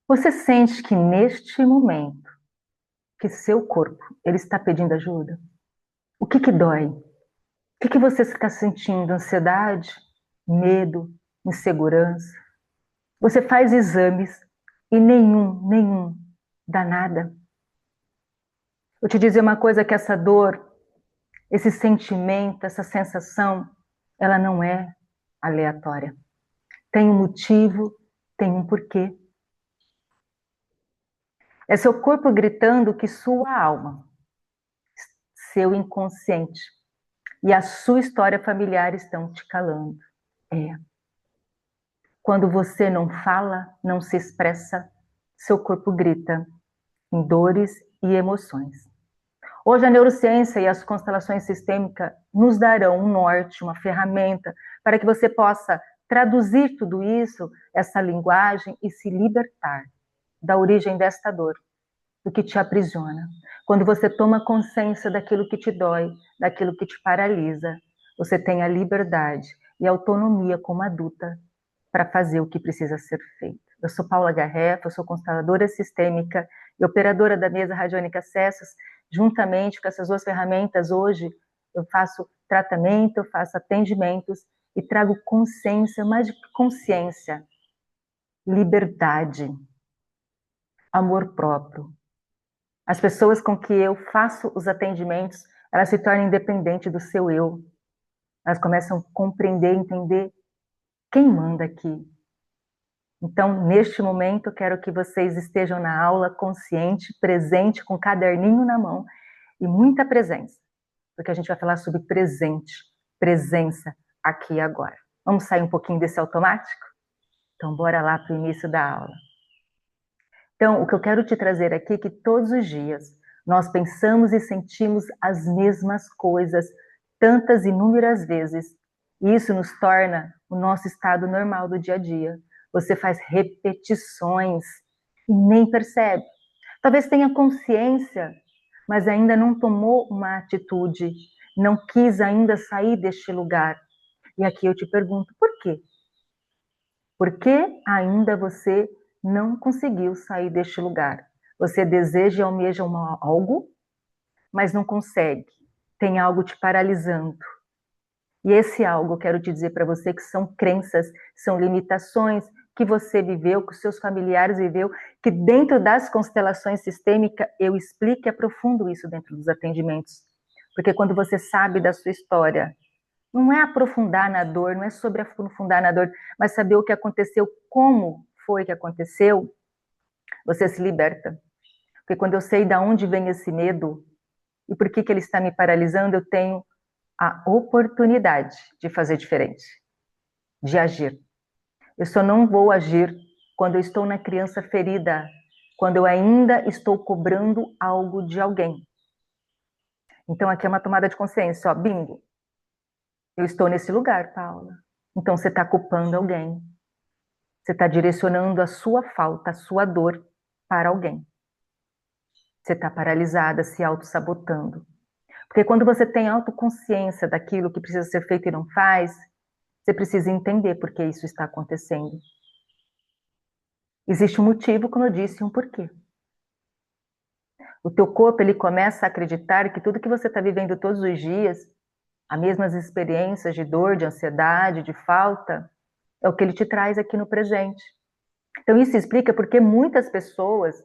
Você sente que neste momento, que seu corpo, ele está pedindo ajuda? O que que dói? O que que você está sentindo? Ansiedade? Medo? Insegurança? Você faz exames e nenhum dá nada. Eu te dizer uma coisa que essa dor, esse sentimento, essa sensação, ela não é aleatória. Tem um motivo, tem um porquê. É seu corpo gritando que sua alma, seu inconsciente e a sua história familiar estão te calando. É. Quando você não fala, não se expressa, seu corpo grita em dores e emoções. Hoje a neurociência e as constelações sistêmicas nos darão um norte, uma ferramenta para que você possa traduzir tudo isso, essa linguagem e se libertar da origem desta dor, do que te aprisiona. Quando você toma consciência daquilo que te dói, daquilo que te paralisa, você tem a liberdade e a autonomia como adulta para fazer o que precisa ser feito. Eu sou Paula Garrefa, eu sou consteladora sistêmica e operadora da mesa radiônica Acessos. Juntamente com essas duas ferramentas, hoje eu faço tratamento, eu faço atendimentos e trago consciência, mais de consciência, liberdade, amor próprio. As pessoas com que eu faço os atendimentos, elas se tornam independentes do seu eu. Elas começam a compreender, entender quem manda aqui. Então, neste momento, eu quero que vocês estejam na aula consciente, presente, com caderninho na mão e muita presença, porque a gente vai falar sobre presente, presença aqui e agora. Vamos sair um pouquinho desse automático? Então, bora lá para o início da aula. Então, o que eu quero te trazer aqui é que todos os dias nós pensamos e sentimos as mesmas coisas tantas inúmeras vezes, e isso nos torna o nosso estado normal do dia a dia. Você faz repetições e nem percebe. Talvez tenha consciência, mas ainda não tomou uma atitude, não quis ainda sair deste lugar. E aqui eu te pergunto, por quê? Por que ainda você não conseguiu sair deste lugar? Você deseja e almeja algo, mas não consegue. Tem algo te paralisando. E esse algo, eu quero te dizer para você que são crenças, são limitações que você viveu, que os seus familiares viveu, que dentro das constelações sistêmicas eu explico e aprofundo isso dentro dos atendimentos. Porque quando você sabe da sua história, não é aprofundar na dor, não é sobre aprofundar na dor, mas saber o que aconteceu, como foi que aconteceu, você se liberta. Porque quando eu sei de onde vem esse medo e por que que ele está me paralisando, eu tenho a oportunidade de fazer diferente, de agir. Eu só não vou agir quando eu estou na criança ferida, quando eu ainda estou cobrando algo de alguém. Então aqui é uma tomada de consciência, ó, bingo. Eu estou nesse lugar, Paula. Então você está culpando alguém. Você está direcionando a sua falta, a sua dor para alguém. Você está paralisada, se auto-sabotando. Porque quando você tem autoconsciência daquilo que precisa ser feito e não faz, você precisa entender por que isso está acontecendo. Existe um motivo, como eu disse, e um porquê. O teu corpo, ele começa a acreditar que tudo que você está vivendo todos os dias, as mesmas experiências de dor, de ansiedade, de falta, é o que ele te traz aqui no presente. Então isso explica porque muitas pessoas,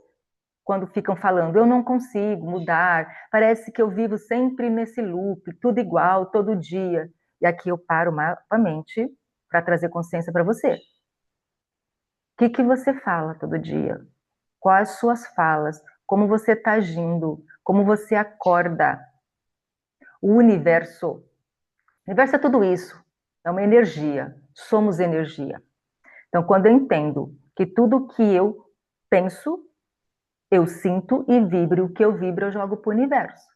quando ficam falando, eu não consigo mudar, parece que eu vivo sempre nesse loop, tudo igual, todo dia. E aqui eu paro novamente para trazer consciência para você. O que que você fala todo dia? Quais as suas falas? Como você está agindo? Como você acorda? O universo é tudo isso, é uma energia, somos energia. Então, quando eu entendo que tudo que eu penso, eu sinto e vibro, o que eu vibro eu jogo para o universo.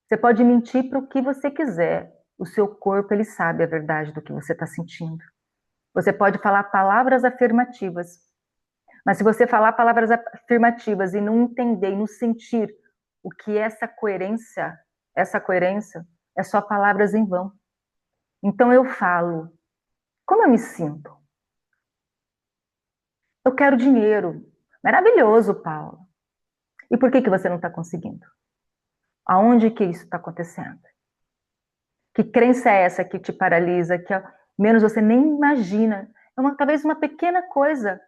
Você pode mentir para o que você quiser, o seu corpo ele sabe a verdade do que você está sentindo. Você pode falar palavras afirmativas, mas se você falar palavras afirmativas e não entender e não sentir o que é essa coerência é só palavras em vão. Então eu falo, como eu me sinto? Eu quero dinheiro. Maravilhoso, Paula. E por que você não está conseguindo? Aonde que isso está acontecendo? Que crença é essa que te paralisa, que ao menos você nem imagina? Talvez uma pequena coisa.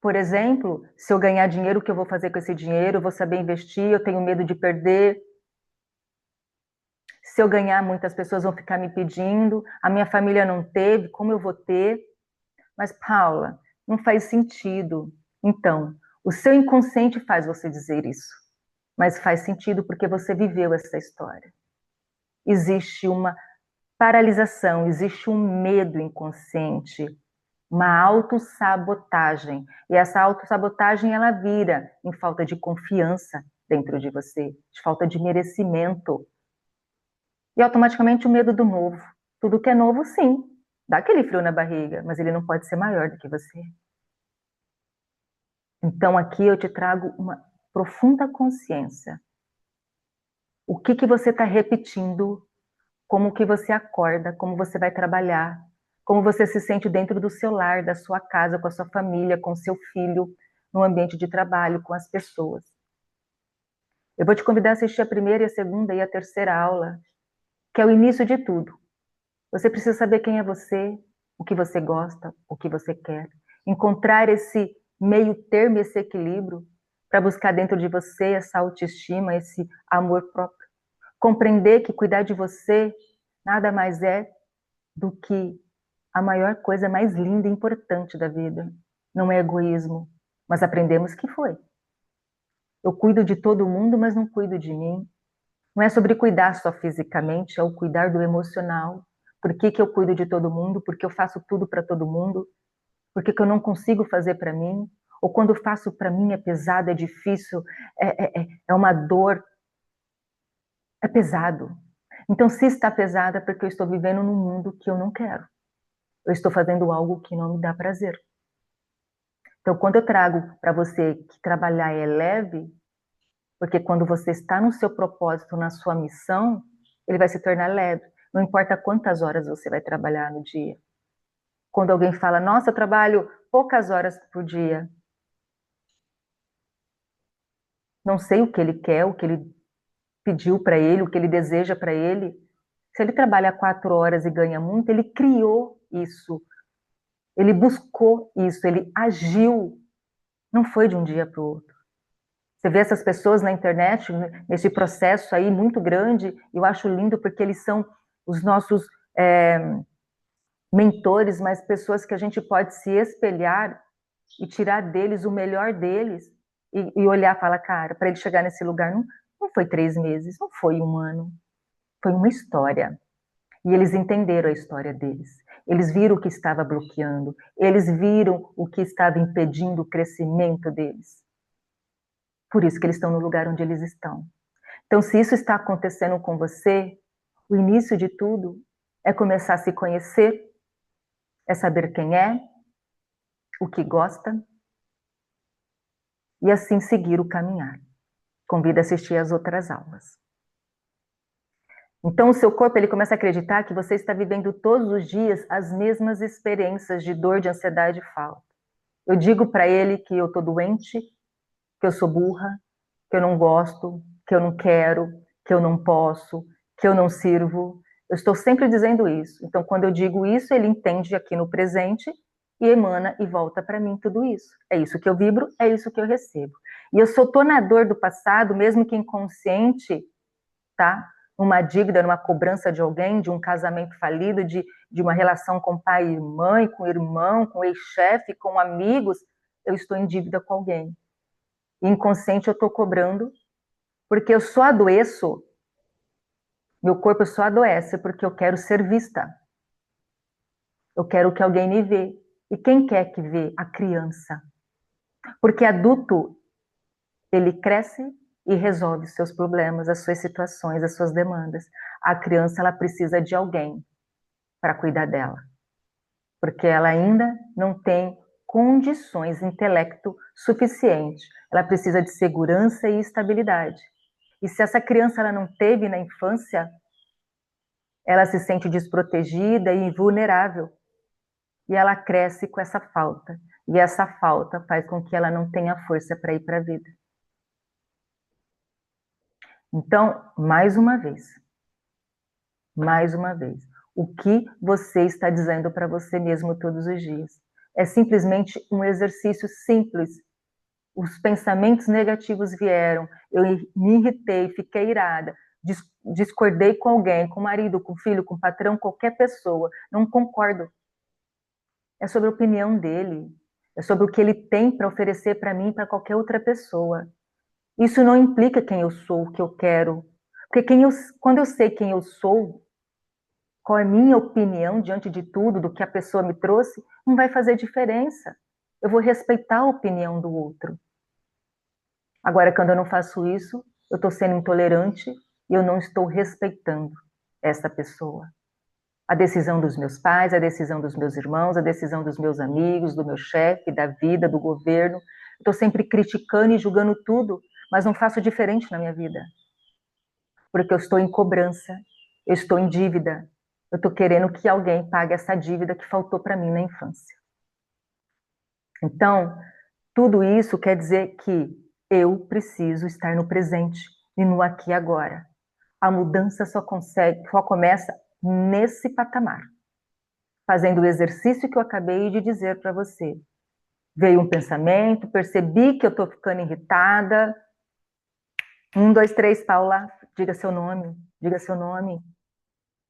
Por exemplo, se eu ganhar dinheiro, o que eu vou fazer com esse dinheiro? Eu vou saber investir, eu tenho medo de perder. Se eu ganhar, muitas pessoas vão ficar me pedindo. A minha família não teve, como eu vou ter? Mas, Paula, não faz sentido. Então, o seu inconsciente faz você dizer isso. Mas faz sentido porque você viveu essa história. Existe uma paralisação, existe um medo inconsciente, uma autossabotagem. E essa autossabotagem, ela vira em falta de confiança dentro de você, de falta de merecimento. E automaticamente o medo do novo. Tudo que é novo, sim, dá aquele frio na barriga, mas ele não pode ser maior do que você. Então aqui eu te trago uma profunda consciência. O que você está repetindo, como que você acorda, como você vai trabalhar, como você se sente dentro do seu lar, da sua casa, com a sua família, com o seu filho, no ambiente de trabalho, com as pessoas. Eu vou te convidar a assistir a primeira e a segunda e a terceira aula, que é o início de tudo. Você precisa saber quem é você, o que você gosta, o que você quer. Encontrar esse meio termo, esse equilíbrio, para buscar dentro de você essa autoestima, esse amor próprio. Compreender que cuidar de você nada mais é do que a maior coisa mais linda e importante da vida. Não é egoísmo, mas aprendemos que foi. Eu cuido de todo mundo, mas não cuido de mim. Não é sobre cuidar só fisicamente, é o cuidar do emocional. Por que eu cuido de todo mundo? Porque eu faço tudo para todo mundo? Por que eu não consigo fazer para mim? Ou quando faço para mim é pesado, é difícil, é uma dor, é pesado. Então, se está pesado, é porque eu estou vivendo num mundo que eu não quero. Eu estou fazendo algo que não me dá prazer. Então, quando eu trago para você que trabalhar é leve, porque quando você está no seu propósito, na sua missão, ele vai se tornar leve. Não importa quantas horas você vai trabalhar no dia. Quando alguém fala, nossa, eu trabalho poucas horas por dia, não sei o que ele quer, o que ele pediu para ele, o que ele deseja para ele. Se ele trabalha 4 horas e ganha muito, ele criou isso, ele buscou isso, ele agiu. Não foi de um dia para o outro. Você vê essas pessoas na internet, nesse processo aí muito grande, eu acho lindo porque eles são os nossos mentores, mas pessoas que a gente pode se espelhar e tirar deles o melhor deles e olhar e falar, cara, para ele chegar nesse lugar não foi 3 meses, não foi um ano, foi uma história. E eles entenderam a história deles. Eles viram o que estava bloqueando, eles viram o que estava impedindo o crescimento deles. Por isso que eles estão no lugar onde eles estão. Então, se isso está acontecendo com você, o início de tudo é começar a se conhecer, é saber quem é, o que gosta, e assim seguir o caminhar. Convido a assistir às outras aulas. Então, o seu corpo ele começa a acreditar que você está vivendo todos os dias as mesmas experiências de dor, de ansiedade e falta. Eu digo para ele que eu estou doente, que eu sou burra, que eu não gosto, que eu não quero, que eu não posso, que eu não sirvo. Eu estou sempre dizendo isso. Então, quando eu digo isso, ele entende aqui no presente e emana e volta para mim tudo isso. É isso que eu vibro, é isso que eu recebo. E eu sou na dor do passado, mesmo que inconsciente, tá? Numa dívida, numa cobrança de alguém, de um casamento falido, de uma relação com pai e mãe, com irmão, com ex-chefe, com amigos, eu estou em dívida com alguém. E inconsciente eu estou cobrando, porque eu só adoeço, meu corpo só adoece porque eu quero ser vista. Eu quero que alguém me vê. E quem quer que vê? A criança. Porque adulto, ele cresce e resolve seus problemas, as suas situações, as suas demandas. A criança, ela precisa de alguém para cuidar dela. Porque ela ainda não tem condições, intelecto suficiente. Ela precisa de segurança e estabilidade. E se essa criança ela não teve na infância, ela se sente desprotegida e vulnerável. e ela cresce com essa falta. E essa falta faz com que ela não tenha força para ir para a vida. Então, mais uma vez, o que você está dizendo para você mesmo todos os dias? É simplesmente um exercício simples. Os pensamentos negativos vieram, eu me irritei, fiquei irada, discordei com alguém, com o marido, com o filho, com o patrão, qualquer pessoa, não concordo. É sobre a opinião dele, é sobre o que ele tem para oferecer para mim e para qualquer outra pessoa. Isso não implica quem eu sou, o que eu quero. Porque quando eu sei quem eu sou, qual é a minha opinião diante de tudo, do que a pessoa me trouxe, não vai fazer diferença. Eu vou respeitar a opinião do outro. Agora, quando eu não faço isso, eu estou sendo intolerante e eu não estou respeitando essa pessoa. A decisão dos meus pais, a decisão dos meus irmãos, a decisão dos meus amigos, do meu chefe, da vida, do governo. Estou sempre criticando e julgando tudo, mas não faço diferente na minha vida. Porque eu estou em cobrança, eu estou em dívida, eu estou querendo que alguém pague essa dívida que faltou para mim na infância. Então, tudo isso quer dizer que eu preciso estar no presente e no aqui e agora. A mudança só começa nesse patamar, fazendo o exercício que eu acabei de dizer para você. Veio um pensamento, percebi que eu estou ficando irritada. 1, 2, 3, Paula, diga seu nome, diga seu nome.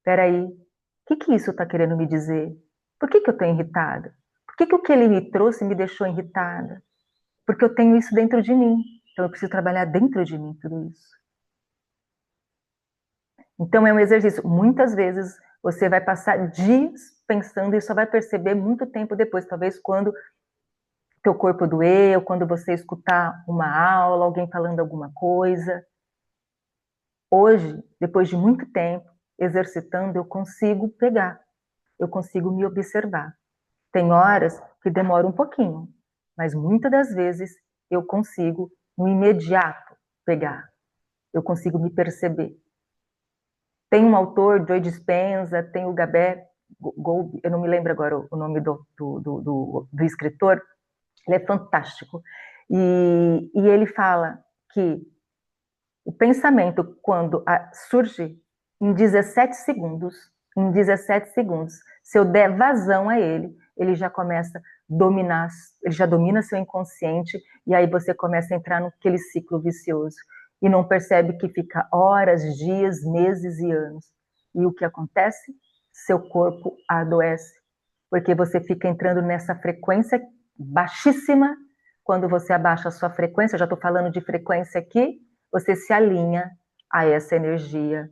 Peraí, o que isso está querendo me dizer? Por que eu estou irritada? Por que o que ele me trouxe me deixou irritada? Porque eu tenho isso dentro de mim. Então eu preciso trabalhar dentro de mim tudo isso. Então é um exercício. Muitas vezes você vai passar dias pensando e só vai perceber muito tempo depois, talvez quando teu corpo doer, ou quando você escutar uma aula, alguém falando alguma coisa. Hoje, depois de muito tempo exercitando, eu consigo pegar, eu consigo me observar. Tem horas que demora um pouquinho, mas muitas das vezes eu consigo, no imediato, pegar. Eu consigo me perceber. Tem um autor, Joe Dispenza, tem o Gabé Golbi, eu não me lembro agora o nome do escritor, ele é fantástico. E ele fala que o pensamento, quando surge em 17 segundos, se eu der vazão a ele, ele já começa a dominar, ele já domina seu inconsciente, e aí você começa a entrar naquele ciclo vicioso. E não percebe que fica horas, dias, meses e anos. E o que acontece? Seu corpo adoece, porque você fica entrando nessa frequência baixíssima. Quando você abaixa a sua frequência, eu já estou falando de frequência aqui, você se alinha a essa energia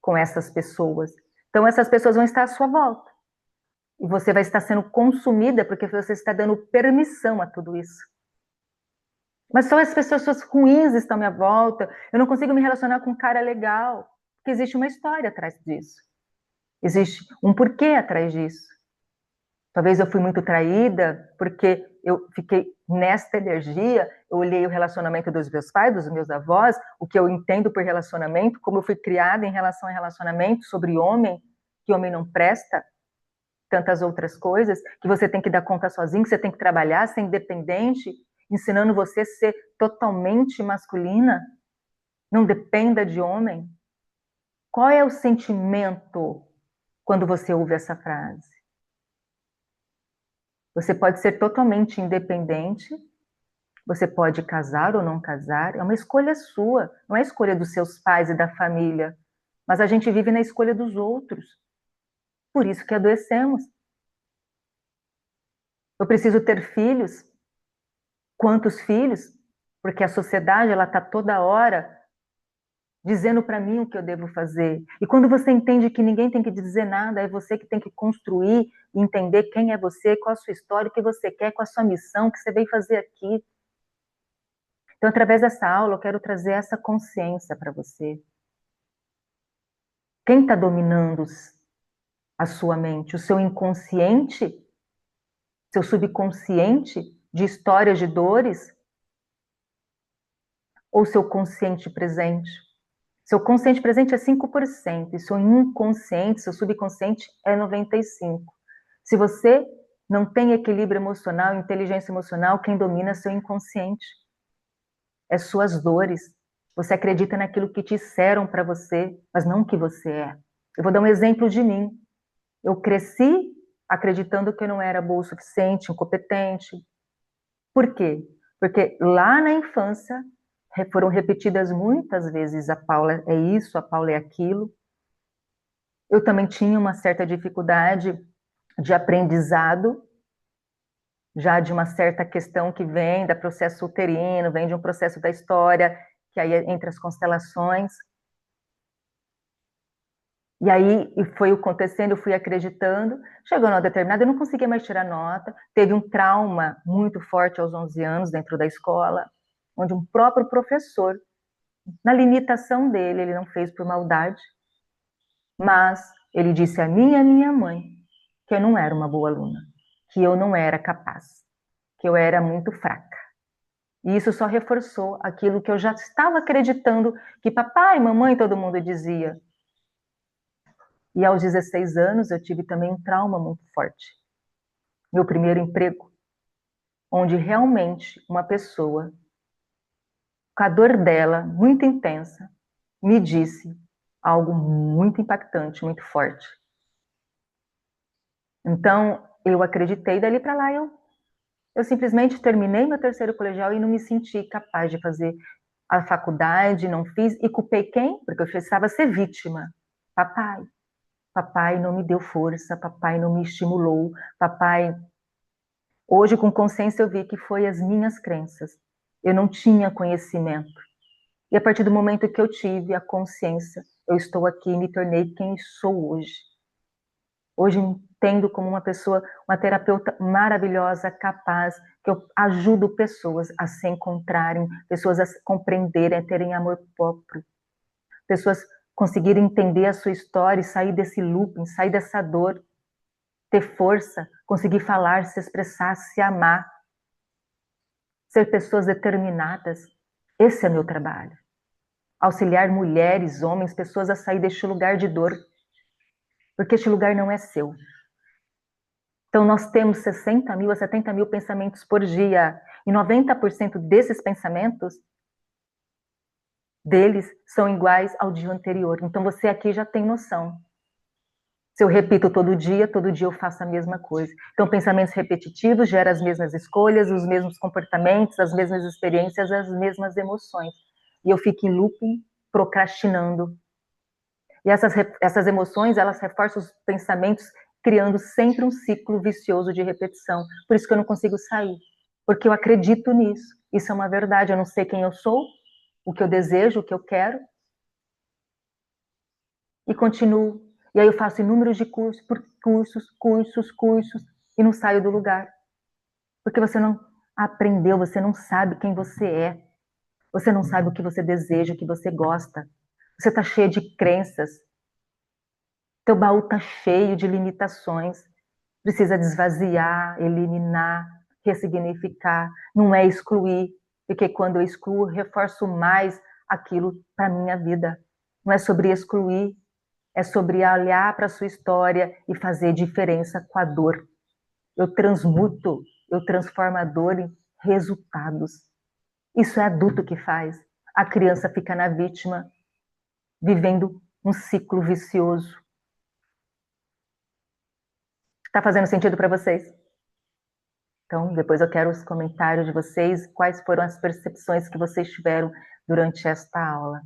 com essas pessoas. Então, essas pessoas vão estar à sua volta. E você vai estar sendo consumida porque você está dando permissão a tudo isso. Mas só as pessoas ruins estão à minha volta. Eu não consigo me relacionar com um cara legal. Porque existe uma história atrás disso. Existe um porquê atrás disso. Talvez eu fui muito traída porque eu fiquei nesta energia, eu olhei o relacionamento dos meus pais, dos meus avós, o que eu entendo por relacionamento, como eu fui criada em relação a relacionamento, sobre homem, que homem não presta, tantas outras coisas, que você tem que dar conta sozinho, que você tem que trabalhar, ser independente, ensinando você a ser totalmente masculina, não dependa de homem. Qual é o sentimento quando você ouve essa frase? Você pode ser totalmente independente, você pode casar ou não casar, é uma escolha sua, não é a escolha dos seus pais e da família, mas a gente vive na escolha dos outros. Por isso que adoecemos. Eu preciso ter filhos. Quantos filhos? Porque a sociedade ela está toda hora dizendo para mim o que eu devo fazer. E quando você entende que ninguém tem que dizer nada, é você que tem que construir e entender quem é você, qual a sua história, o que você quer, qual a sua missão, o que você veio fazer aqui. Então, através dessa aula, eu quero trazer essa consciência para você. Quem está dominando a sua mente? O seu inconsciente? Seu subconsciente de histórias de dores? Ou seu consciente presente? Seu consciente presente é 5%, e seu inconsciente, seu subconsciente é 95%. Se você Não tem equilíbrio emocional, inteligência emocional, quem domina é seu inconsciente. É suas dores. Você acredita naquilo que disseram para você, mas não o que você é. Eu vou dar um exemplo de mim. Eu cresci acreditando que eu não era boa o suficiente, incompetente. Por quê? Porque lá na infância foram repetidas muitas vezes a Paula é isso, a Paula é aquilo. Eu também tinha uma certa dificuldade de aprendizado, já de uma certa questão que vem do processo uterino, vem de um processo da história, que aí é entre as constelações. E aí foi acontecendo, eu fui acreditando, chegou numa determinada, eu não conseguia mais tirar nota, teve um trauma muito forte aos 11 anos dentro da escola, onde um próprio professor, na limitação dele, ele não fez por maldade, mas ele disse a mim e a minha mãe que eu não era uma boa aluna, que eu não era capaz, que eu era muito fraca. E isso só reforçou aquilo que eu já estava acreditando, que papai, mamãe, todo mundo dizia. E aos 16 anos eu tive também um trauma muito forte. Meu primeiro emprego, onde realmente uma pessoa, com a dor dela muito intensa, me disse algo muito impactante, muito forte. Então, eu acreditei, dali para lá eu simplesmente terminei meu terceiro colegial e não me senti capaz de fazer a faculdade, não fiz, e culpei quem? Porque eu precisava ser vítima. Papai. Papai não me deu força, papai não me estimulou, papai. Hoje, com consciência, eu vi que foi as minhas crenças. Eu não tinha conhecimento. E a partir do momento que eu tive a consciência, eu estou aqui e me tornei quem sou hoje. Hoje me entendo como uma pessoa, uma terapeuta maravilhosa, capaz, que eu ajudo pessoas a se encontrarem, pessoas a se compreenderem, a terem amor próprio, pessoas conseguirem entender a sua história e sair desse looping, sair dessa dor, ter força, conseguir falar, se expressar, se amar, ser pessoas determinadas. Esse é meu trabalho. Auxiliar mulheres, homens, pessoas a sair deste lugar de dor, porque este lugar não é seu. Então, nós temos 60 mil a 70 mil pensamentos por dia, e 90% desses pensamentos deles são iguais ao dia anterior. Então, você aqui já tem noção. Se eu repito todo dia eu faço a mesma coisa. Então, pensamentos repetitivos geram as mesmas escolhas, os mesmos comportamentos, as mesmas experiências, as mesmas emoções. E eu fico em looping, procrastinando. E essas emoções, elas reforçam os pensamentos, criando sempre um ciclo vicioso de repetição. Por isso que eu não consigo sair. Porque eu acredito nisso. Isso é uma verdade. Eu não sei quem eu sou, o que eu desejo, o que eu quero. E continuo. E aí eu faço inúmeros de cursos, cursos, e não saio do lugar. Porque você não aprendeu, você não sabe quem você é. Você não sabe o que você deseja, o que você gosta. Você está cheio de crenças. Teu baú está cheio de limitações. Precisa desvaziar, eliminar, ressignificar. Não é excluir, porque quando eu excluo, eu reforço mais aquilo para minha vida. Não é sobre excluir, é sobre olhar para a sua história e fazer diferença com a dor. Eu transmuto, eu transformo a dor em resultados. Isso é adulto que faz. A criança fica na vítima, vivendo um ciclo vicioso. Está fazendo sentido para vocês? Então, depois eu quero os comentários de vocês, quais foram as percepções que vocês tiveram durante esta aula.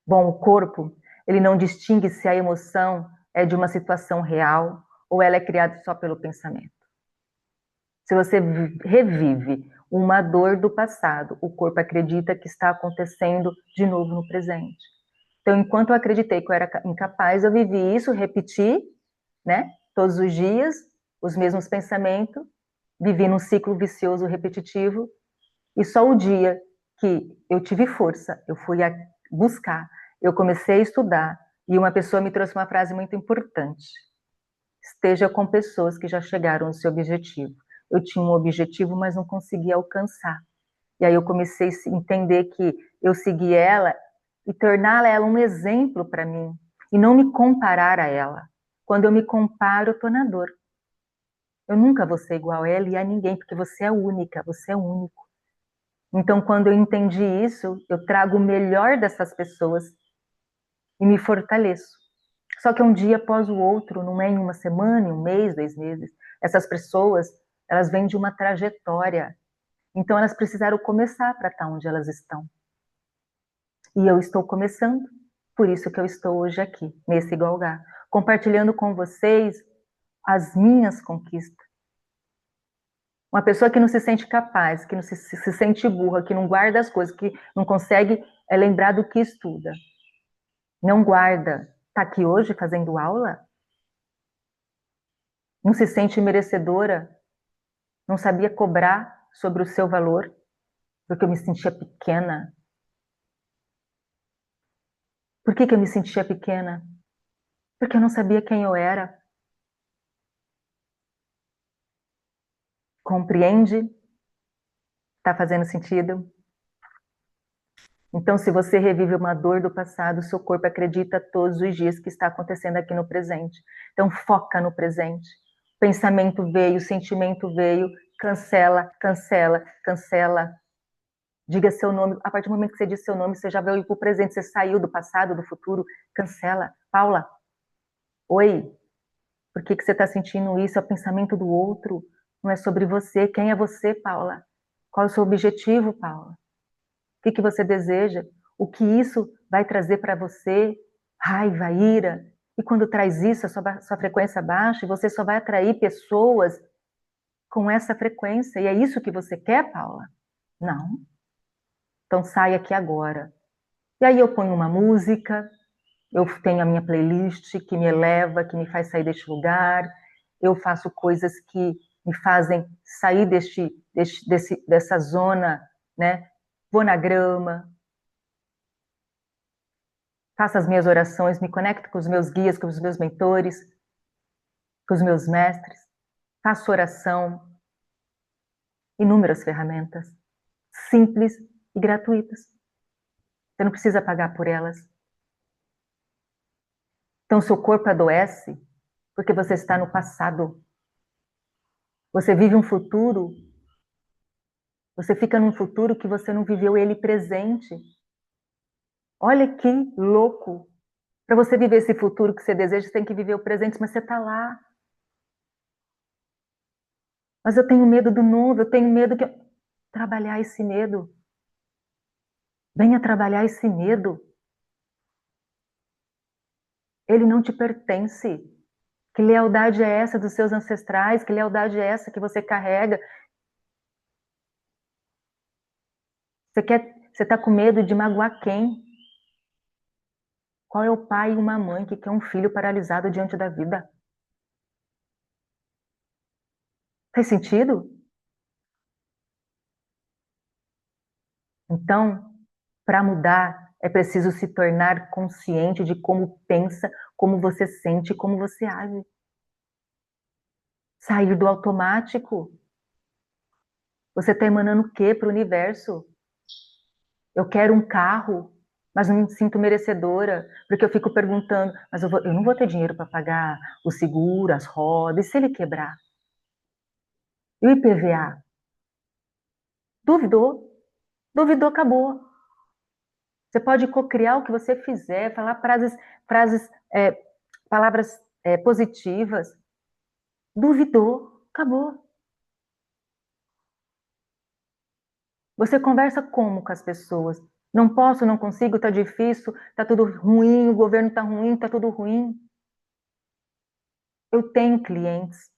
Bom, o corpo, ele não distingue se a emoção é de uma situação real ou ela é criada só pelo pensamento. Se você revive uma dor do passado, o corpo acredita que está acontecendo de novo no presente. Então, enquanto eu acreditei que eu era incapaz, eu vivi isso, repeti, né, todos os dias, os mesmos pensamentos, vivi num ciclo vicioso repetitivo, e só o dia que eu tive força, eu fui a buscar, eu comecei a estudar, e uma pessoa me trouxe uma frase muito importante: esteja com pessoas que já chegaram ao seu objetivo. Eu tinha um objetivo, mas não conseguia alcançar. E aí eu comecei a entender que eu segui ela e torná-la ela um exemplo para mim, e não me comparar a ela. Quando eu me comparo, eu estou na dor. Eu nunca vou ser igual a ela e a ninguém, porque você é única, você é único. Então, quando eu entendi isso, eu trago o melhor dessas pessoas e me fortaleço. Só que um dia após o outro, não é em uma semana, em um mês, 2 meses. Essas pessoas, elas vêm de uma trajetória. Então, elas precisaram começar para estar onde elas estão. E eu estou começando, por isso que eu estou hoje aqui, nesse Galgá, compartilhando com vocês as minhas conquistas. Uma pessoa que não se sente capaz, que não se sente burra, que não guarda as coisas, que não consegue lembrar do que estuda, não guarda, está aqui hoje fazendo aula, não se sente merecedora, não sabia cobrar sobre o seu valor, porque eu me sentia pequena. Por que eu me sentia pequena? Porque eu não sabia quem eu era. Compreende? Está fazendo sentido? Então, se você revive uma dor do passado, seu corpo acredita todos os dias que está acontecendo aqui no presente. Então, foca no presente. O pensamento veio, o sentimento veio, cancela, cancela, cancela. Diga seu nome. A partir do momento que você diz seu nome, você já veio para o presente. Você saiu do passado, do futuro. Cancela. Paula, oi. Por que você está sentindo isso? É o pensamento do outro. Não é sobre você. Quem é você, Paula? Qual é o seu objetivo, Paula? O que você deseja? O que isso vai trazer para você? Raiva, ira. E quando traz isso, a sua frequência baixa, e você só vai atrair pessoas com essa frequência. E é isso que você quer, Paula? Não. Então saia aqui agora. E aí eu ponho uma música, eu tenho a minha playlist que me eleva, que me faz sair deste lugar. Eu faço coisas que me fazem sair dessa zona, né? Vou na grama, faço as minhas orações, me conecto com os meus guias, com os meus mentores, com os meus mestres, faço oração, inúmeras ferramentas, simples e gratuitas. Você não precisa pagar por elas. Então, seu corpo adoece porque você está no passado. Você vive um futuro, você fica num futuro que você não viveu ele presente. Olha que louco! Para você viver esse futuro que você deseja, você tem que viver o presente, mas você está lá. Mas eu tenho medo do novo, eu tenho medo que... Trabalhar esse medo. Venha trabalhar esse medo. Ele não te pertence. Que lealdade é essa dos seus ancestrais? Que lealdade é essa que você carrega? Você está com medo de magoar quem? Qual é o pai e uma mãe que quer um filho paralisado diante da vida? Faz sentido? Então, para mudar, é preciso se tornar consciente de como pensa, como você sente, como você age. Sair do automático. Você está emanando o quê para o universo? Eu quero um carro, mas não me sinto merecedora, porque eu fico perguntando, mas eu não vou ter dinheiro para pagar o seguro, as rodas, e se ele quebrar? E o IPVA? Duvidou? Duvidou, acabou. Você pode cocriar o que você fizer, falar frases palavras positivas. Duvidou, acabou. Você conversa como com as pessoas? Não posso, não consigo, tá difícil, tá tudo ruim, o governo tá ruim, tá tudo ruim. Eu tenho clientes.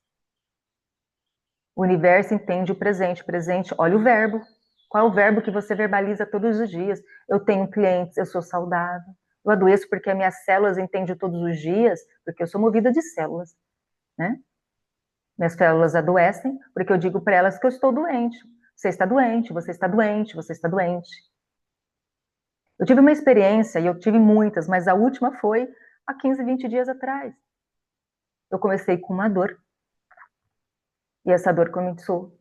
O universo entende o presente. Presente, olha o verbo. Qual é o verbo que você verbaliza todos os dias? Eu tenho clientes, eu sou saudável. Eu adoeço porque as minhas células entendem todos os dias, porque eu sou movida de células, né? Minhas células adoecem porque eu digo para elas que eu estou doente. Você está doente, você está doente, você está doente. Eu tive uma experiência, e eu tive muitas, mas a última foi há 15, 20 dias atrás. Eu comecei com uma dor, e essa dor começou.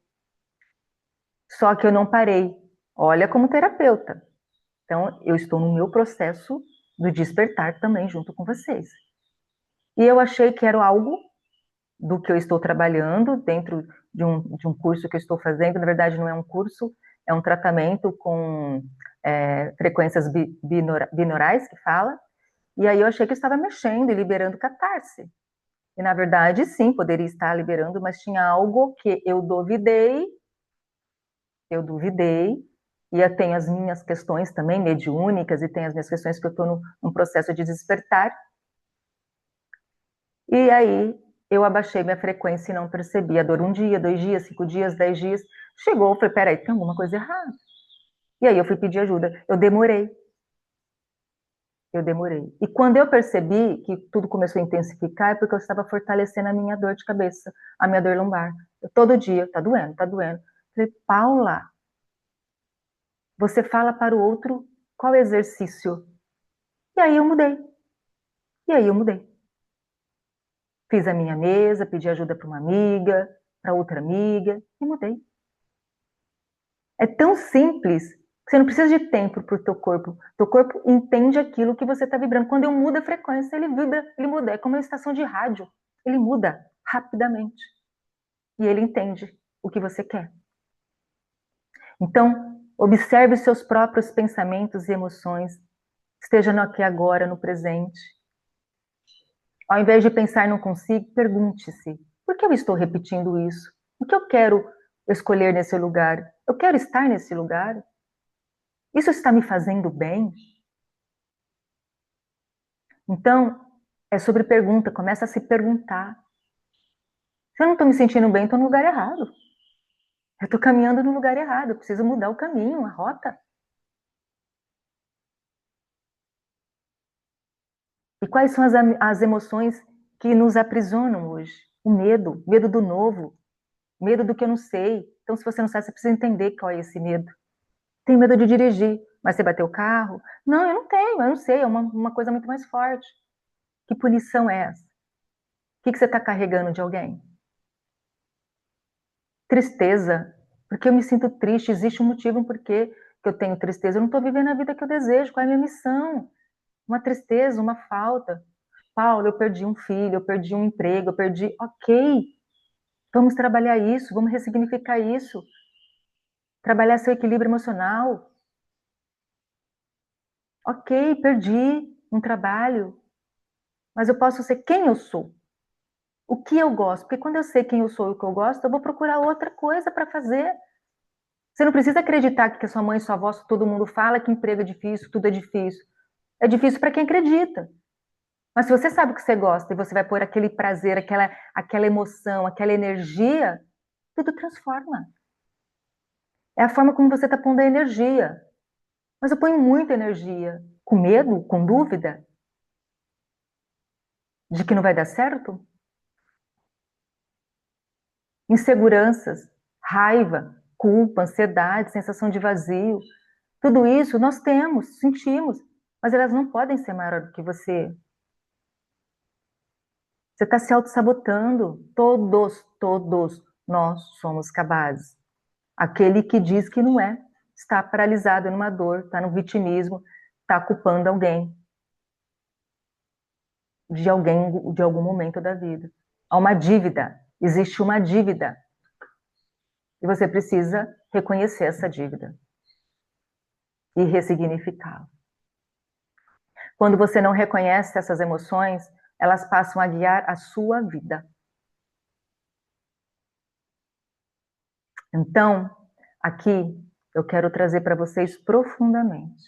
Só que eu não parei. Olha como terapeuta. Então, eu estou no meu processo do despertar também junto com vocês. E eu achei que era algo do que eu estou trabalhando dentro de um curso que eu estou fazendo. Na verdade, não é um curso, é um tratamento com frequências binaurais, que fala. E aí eu achei que eu estava mexendo e liberando catarse. E, na verdade, sim, poderia estar liberando, mas tinha algo que eu duvidei, e eu tenho as minhas questões também mediúnicas, e tem as minhas questões que eu estou num processo de despertar. E aí eu abaixei minha frequência e não percebi a dor 1 dia, 2 dias, 5 dias, 10 dias. Chegou, eu falei, peraí, tem alguma coisa errada. E aí eu fui pedir ajuda. Eu demorei. E quando eu percebi que tudo começou a intensificar, é porque eu estava fortalecendo a minha dor de cabeça, a minha dor lombar. Todo dia, tá doendo, tá doendo. Eu falei, Paula, você fala para o outro qual exercício? E aí eu mudei. E aí eu mudei. Fiz a minha mesa, pedi ajuda para uma amiga, para outra amiga, e mudei. É tão simples que você não precisa de tempo para o teu corpo. Teu corpo entende aquilo que você está vibrando. Quando eu mudo a frequência, ele vibra, ele muda. É como uma estação de rádio. Ele muda rapidamente. E ele entende o que você quer. Então, observe os seus próprios pensamentos e emoções. Esteja no aqui e agora, no presente. Ao invés de pensar não consigo, pergunte-se: por que eu estou repetindo isso? O que eu quero escolher nesse lugar? Eu quero estar nesse lugar? Isso está me fazendo bem? Então, é sobre pergunta, começa a se perguntar. Se eu não estou me sentindo bem, estou no lugar errado. Eu estou caminhando no lugar errado, eu preciso mudar o caminho, a rota. E quais são as emoções que nos aprisionam hoje? O medo do novo, medo do que eu não sei. Então, se você não sabe, você precisa entender qual é esse medo. Tenho medo de dirigir, mas você bateu o carro? Não, eu não tenho, eu não sei, é uma coisa muito mais forte. Que punição é essa? O que você está carregando de alguém? Tristeza, porque eu me sinto triste, existe um motivo por que eu tenho tristeza. Eu não estou vivendo a vida que eu desejo, qual é a minha missão? Uma tristeza, uma falta. Paulo, eu perdi um filho, eu perdi um emprego, eu perdi. Ok, vamos trabalhar isso, vamos ressignificar isso. Trabalhar seu equilíbrio emocional. Ok, perdi um trabalho, mas eu posso ser quem eu sou. O que eu gosto, porque quando eu sei quem eu sou e o que eu gosto, eu vou procurar outra coisa para fazer. Você não precisa acreditar que a sua mãe, sua avó, todo mundo fala que emprego é difícil, tudo é difícil. É difícil para quem acredita. Mas se você sabe o que você gosta e você vai pôr aquele prazer, aquela emoção, aquela energia, tudo transforma. É a forma como você está pondo a energia. Mas eu ponho muita energia. Com medo, com dúvida de que não vai dar certo? Inseguranças, raiva, culpa, ansiedade, sensação de vazio. Tudo isso nós temos, sentimos, mas elas não podem ser maior do que você. Você está se auto-sabotando. Todos nós somos capazes. Aquele que diz que não é, está paralisado numa dor, está no vitimismo, está culpando alguém de algum momento da vida. Há uma dívida, existe uma dívida. E você precisa reconhecer essa dívida e ressignificá-la. Quando você não reconhece essas emoções, elas passam a guiar a sua vida. Então, aqui eu quero trazer para vocês profundamente,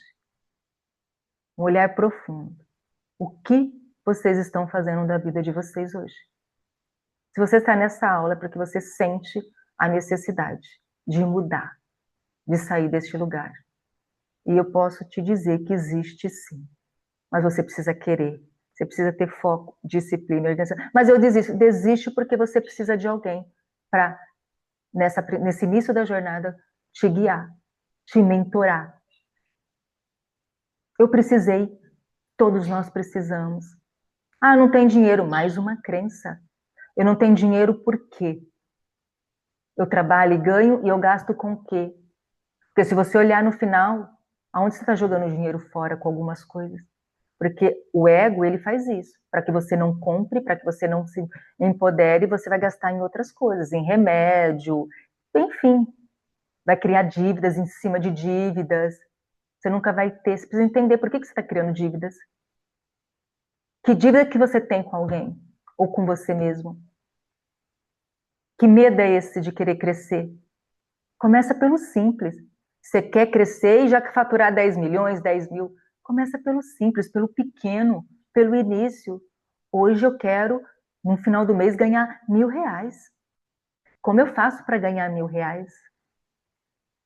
um olhar profundo. O que vocês estão fazendo da vida de vocês hoje? Se você está nessa aula é porque você sente a necessidade de mudar, de sair deste lugar. E eu posso te dizer que existe sim, mas você precisa querer, você precisa ter foco, disciplina, organização. Mas eu desisto porque você precisa de alguém para, nesse início da jornada, te guiar, te mentorar. Eu precisei, todos nós precisamos. Ah, não tem dinheiro, mais uma crença. Eu não tenho dinheiro por quê? Eu trabalho e ganho e eu gasto com o quê? Porque se você olhar no final, aonde você está jogando dinheiro fora com algumas coisas? Porque o ego, ele faz isso, para que você não compre, para que você não se empodere, você vai gastar em outras coisas, em remédio, enfim, vai criar dívidas em cima de dívidas. Você nunca vai ter, você precisa entender por que você está criando dívidas. Que dívida que você tem com alguém? Ou com você mesmo? Que medo é esse de querer crescer? Começa pelo simples. Você quer crescer e já que faturar 10 milhões, 10 mil, começa pelo simples, pelo pequeno, pelo início. Hoje eu quero, no final do mês, ganhar R$ 1.000. Como eu faço para ganhar R$ 1.000?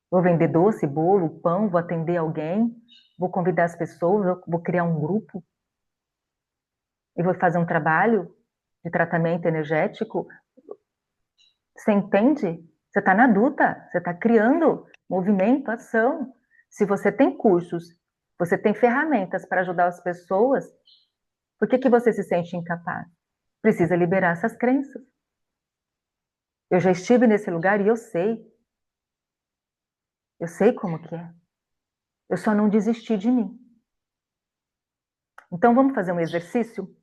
Vou vender doce, bolo, pão, vou atender alguém, vou convidar as pessoas, vou criar um grupo e vou fazer um trabalho de tratamento energético. Você entende? Você está na adulta, você está criando movimento, ação. Se você tem cursos, você tem ferramentas para ajudar as pessoas, por que você se sente incapaz? Precisa liberar essas crenças. Eu já estive nesse lugar e eu sei. Eu sei como que é. Eu só não desisti de mim. Então vamos fazer um exercício?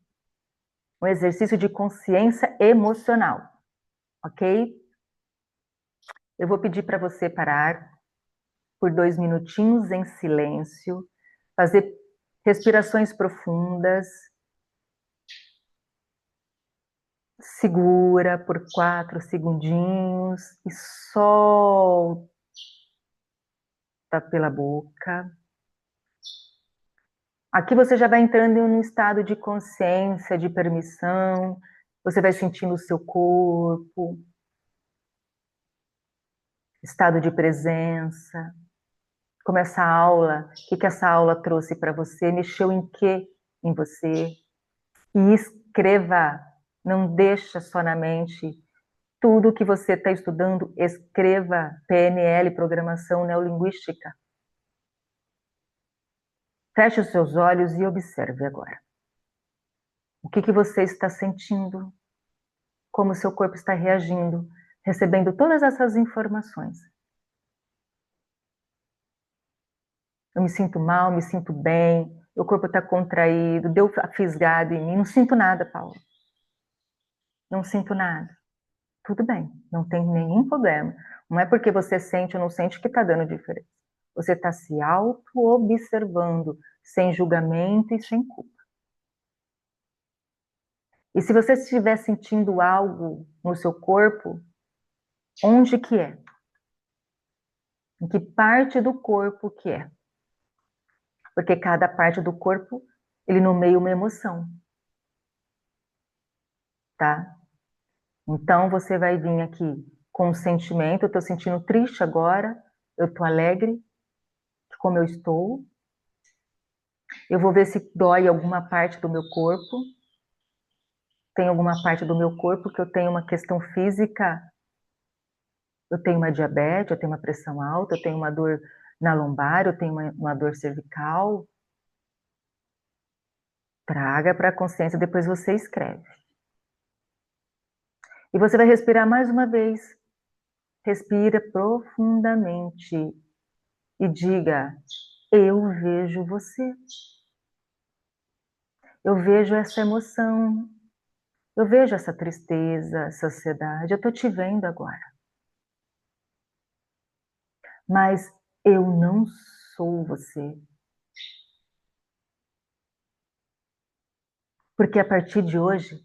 Um exercício de consciência emocional, ok? Eu vou pedir para você parar por 2 minutinhos em silêncio, fazer respirações profundas, segura por 4 segundinhos e solta pela boca. Aqui você já vai entrando em um estado de consciência, de permissão, você vai sentindo o seu corpo, estado de presença. Como essa aula, o que essa aula trouxe para você, mexeu em quê em você? E escreva, não deixa só na mente. Tudo que você está estudando, escreva. PNL, Programação Neurolinguística. Feche os seus olhos e observe agora. O que você está sentindo? Como o seu corpo está reagindo, recebendo todas essas informações. Eu me sinto mal, me sinto bem, meu corpo está contraído, deu fisgado em mim, não sinto nada, Paulo. Não sinto nada. Tudo bem, não tem nenhum problema. Não é porque você sente ou não sente que está dando diferença. Você está se auto-observando, sem julgamento e sem culpa. E se você estiver sentindo algo no seu corpo, onde que é? Em que parte do corpo que é? Porque cada parte do corpo, ele nomeia uma emoção. Tá? Então você vai vir aqui com um sentimento, eu estou sentindo triste agora, eu estou alegre, como eu estou. Eu vou ver se dói alguma parte do meu corpo. Tem alguma parte do meu corpo que eu tenho uma questão física. Eu tenho uma diabetes, eu tenho uma pressão alta, eu tenho uma dor na lombar, eu tenho uma dor cervical. Traga para a consciência, depois você escreve. E você vai respirar mais uma vez. Respira profundamente e diga: eu vejo você. Eu vejo essa emoção. Eu vejo essa tristeza, essa ansiedade. Eu estou te vendo agora. Mas eu não sou você. Porque a partir de hoje,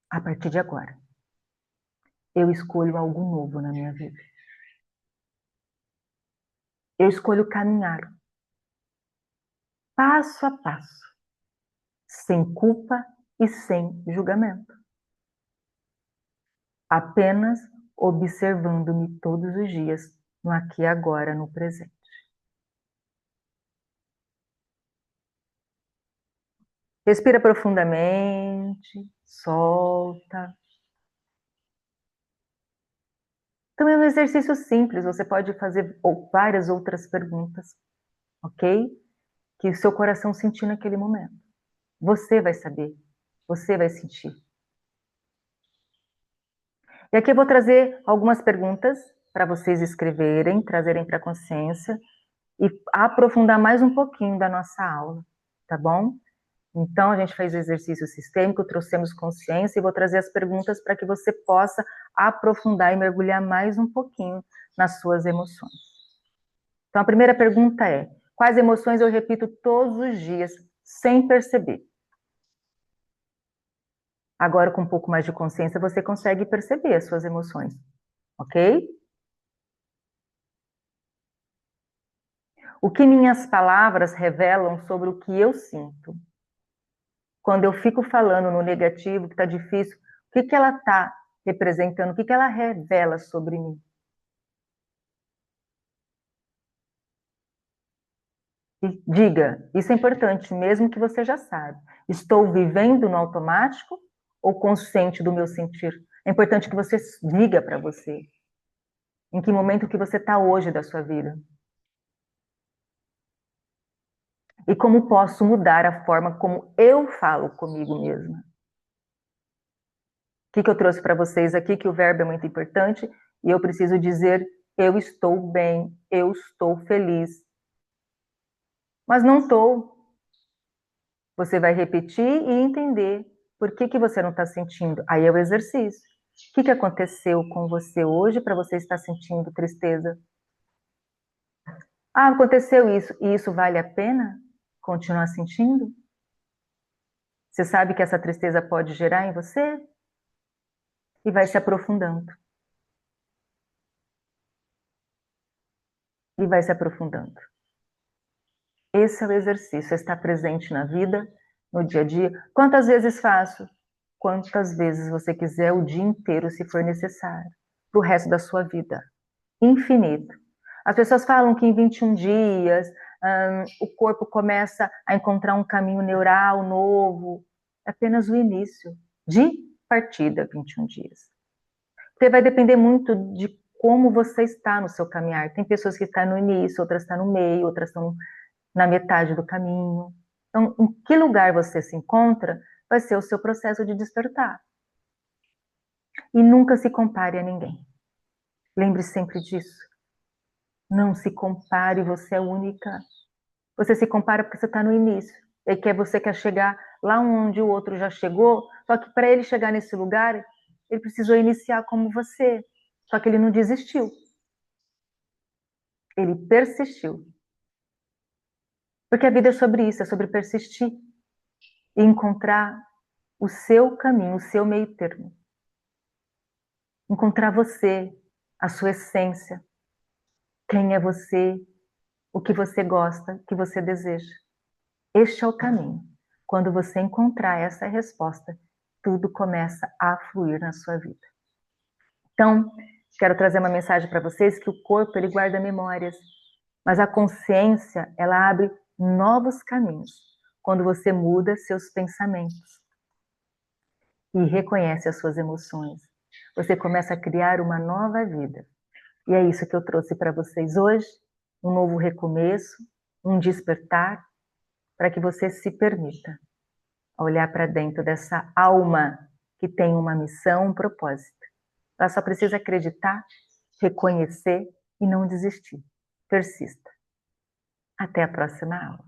a partir de agora, eu escolho algo novo na minha vida. Eu escolho caminhar passo a passo, sem culpa e sem julgamento. Apenas observando-me todos os dias, no aqui e agora, no presente. Respira profundamente, solta. Então é um exercício simples, você pode fazer várias outras perguntas, ok? Que o seu coração sentir naquele momento. Você vai saber, você vai sentir. E aqui eu vou trazer algumas perguntas para vocês escreverem, trazerem para a consciência e aprofundar mais um pouquinho da nossa aula, tá bom? Então, a gente fez o exercício sistêmico, trouxemos consciência e vou trazer as perguntas para que você possa aprofundar e mergulhar mais um pouquinho nas suas emoções. Então, a primeira pergunta é: quais emoções eu repito todos os dias, sem perceber? Agora, com um pouco mais de consciência, você consegue perceber as suas emoções, ok? O que minhas palavras revelam sobre o que eu sinto? Quando eu fico falando no negativo, que está difícil, o que ela está representando? O que ela revela sobre mim? E diga, isso é importante, mesmo que você já sabe. Estou vivendo no automático ou consciente do meu sentir? É importante que você diga para você. Em que momento que você está hoje da sua vida? E como posso mudar a forma como eu falo comigo mesma? O que eu trouxe para vocês aqui, que o verbo é muito importante, e eu preciso dizer, eu estou bem, eu estou feliz. Mas não estou. Você vai repetir e entender por que você não está sentindo. Aí é o exercício. O que aconteceu com você hoje para você estar sentindo tristeza? Ah, aconteceu isso. E isso vale a pena continuar sentindo? Você sabe que essa tristeza pode gerar em você? E vai se aprofundando. E vai se aprofundando. Esse é o exercício, estar presente na vida, no dia a dia. Quantas vezes faço? Quantas vezes você quiser, o dia inteiro, se for necessário, para o resto da sua vida. Infinito. As pessoas falam que em 21 dias o corpo começa a encontrar um caminho neural novo. É apenas o início de partida, 21 dias. Porque vai depender muito de como você está no seu caminhar. Tem pessoas que estão no início, outras estão no meio, outras estão na metade do caminho. Então, em que lugar você se encontra vai ser o seu processo de despertar. E nunca se compare a ninguém. Lembre sempre disso. Não se compare, você é única. Você se compara porque você está no início. E que você quer chegar lá onde o outro já chegou, só que para ele chegar nesse lugar, ele precisou iniciar como você. Só que ele não desistiu. Ele persistiu. Porque a vida é sobre isso, é sobre persistir e encontrar o seu caminho, o seu meio termo. Encontrar você, a sua essência, quem é você, o que você gosta, o que você deseja. Este é o caminho. Quando você encontrar essa resposta, tudo começa a fluir na sua vida. Então, quero trazer uma mensagem para vocês que o corpo ele guarda memórias, mas a consciência ela abre novos caminhos quando você muda seus pensamentos e reconhece as suas emoções. Você começa a criar uma nova vida. E é isso que eu trouxe para vocês hoje, um novo recomeço, um despertar, para que você se permita olhar para dentro dessa alma que tem uma missão, um propósito. Ela só precisa acreditar, reconhecer e não desistir. Persista. Até a próxima aula.